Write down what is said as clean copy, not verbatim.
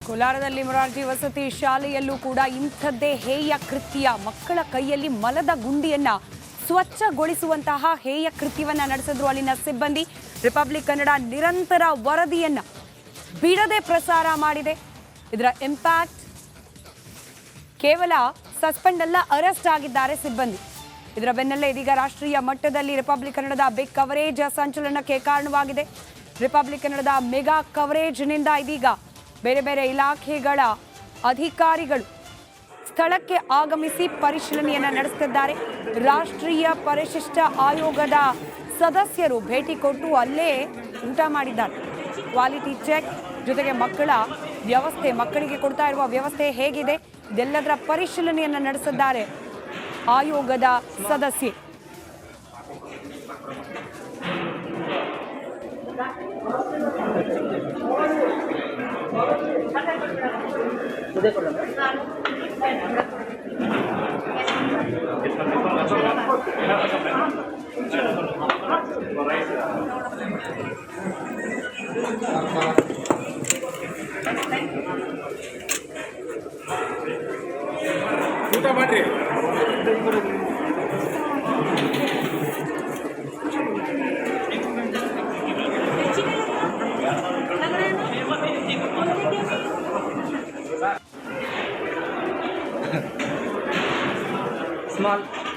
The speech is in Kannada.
ಕೋಲಾರದಲ್ಲಿ ಮೊರಾರ್ಜಿ ವಸತಿ ಶಾಲೆಯಲ್ಲೂ ಕೂಡ ಇಂಥದ್ದೇ ಹೇಯ ಕೃತ್ಯ, ಮಕ್ಕಳ ಕೈಯಲ್ಲಿ ಮಲದ ಗುಂಡಿಯನ್ನ ಸ್ವಚ್ಛಗೊಳಿಸುವಂತಹ ಹೇಯ ಕೃತ್ಯವನ್ನ ನಡೆಸಿದ್ರು ಅಲ್ಲಿನ ಸಿಬ್ಬಂದಿ. ರಿಪಬ್ಲಿಕ್ ಕನ್ನಡ ನಿರಂತರ ವರದಿಯನ್ನ ಬಿಡದೆ ಪ್ರಸಾರ ಮಾಡಿದೆ. ಇದರ ಇಂಪ್ಯಾಕ್ಟ್ ಕೇವಲ ಸಸ್ಪೆಂಡ್ ಅಲ್ಲ, ಅರೆಸ್ಟ್ ಆಗಿದ್ದಾರೆ ಸಿಬ್ಬಂದಿ. ಇದರ ಬೆನ್ನಲ್ಲೇ ಇದೀಗ ರಾಷ್ಟ್ರೀಯ ಮಟ್ಟದಲ್ಲಿ ರಿಪಬ್ಲಿಕ್ ಕನ್ನಡದ ಬಿಗ್ ಕವರೇಜ್ ಸಂಚಲನಕ್ಕೆ ಕಾರಣವಾಗಿದೆ. ರಿಪಬ್ಲಿಕ್ ಕನ್ನಡದ ಮೆಗಾ ಕವರೇಜ್ನಿಂದ ಇದೀಗ ಬೇರೆ ಬೇರೆ ಇಲಾಖೆಗಳ ಅಧಿಕಾರಿಗಳು ಸ್ಥಳಕ್ಕೆ ಆಗಮಿಸಿ ಪರಿಶೀಲನೆಯನ್ನ ನಡೆಸುತ್ತಿದ್ದಾರೆ. ರಾಷ್ಟ್ರೀಯ ಪರಿಶಿಷ್ಟ ಆಯೋಗದ ಸದಸ್ಯರು ಭೇಟಿ ಕೊಟ್ಟು ಅಲ್ಲೇ ಊಟ ಮಾಡಿದ್ದಾರೆ. ಕ್ವಾಲಿಟಿ ಚೆಕ್ ಜೊತೆಗೆ ಮಕ್ಕಳ ವ್ಯವಸ್ಥೆ, ಮಕ್ಕಳಿಗೆ ಕೊಡ್ತಾ ಇರುವ ವ್ಯವಸ್ಥೆ ಹೇಗಿದೆ ಇದೆಲ್ಲದರ ಪರಿಶೀಲನೆಯನ್ನ ನಡೆಸಿದ್ದಾರೆ ಆಯೋಗದ ಸದಸ್ಯರು. ಊಟ ಮಾಡ್ರಿ. Small.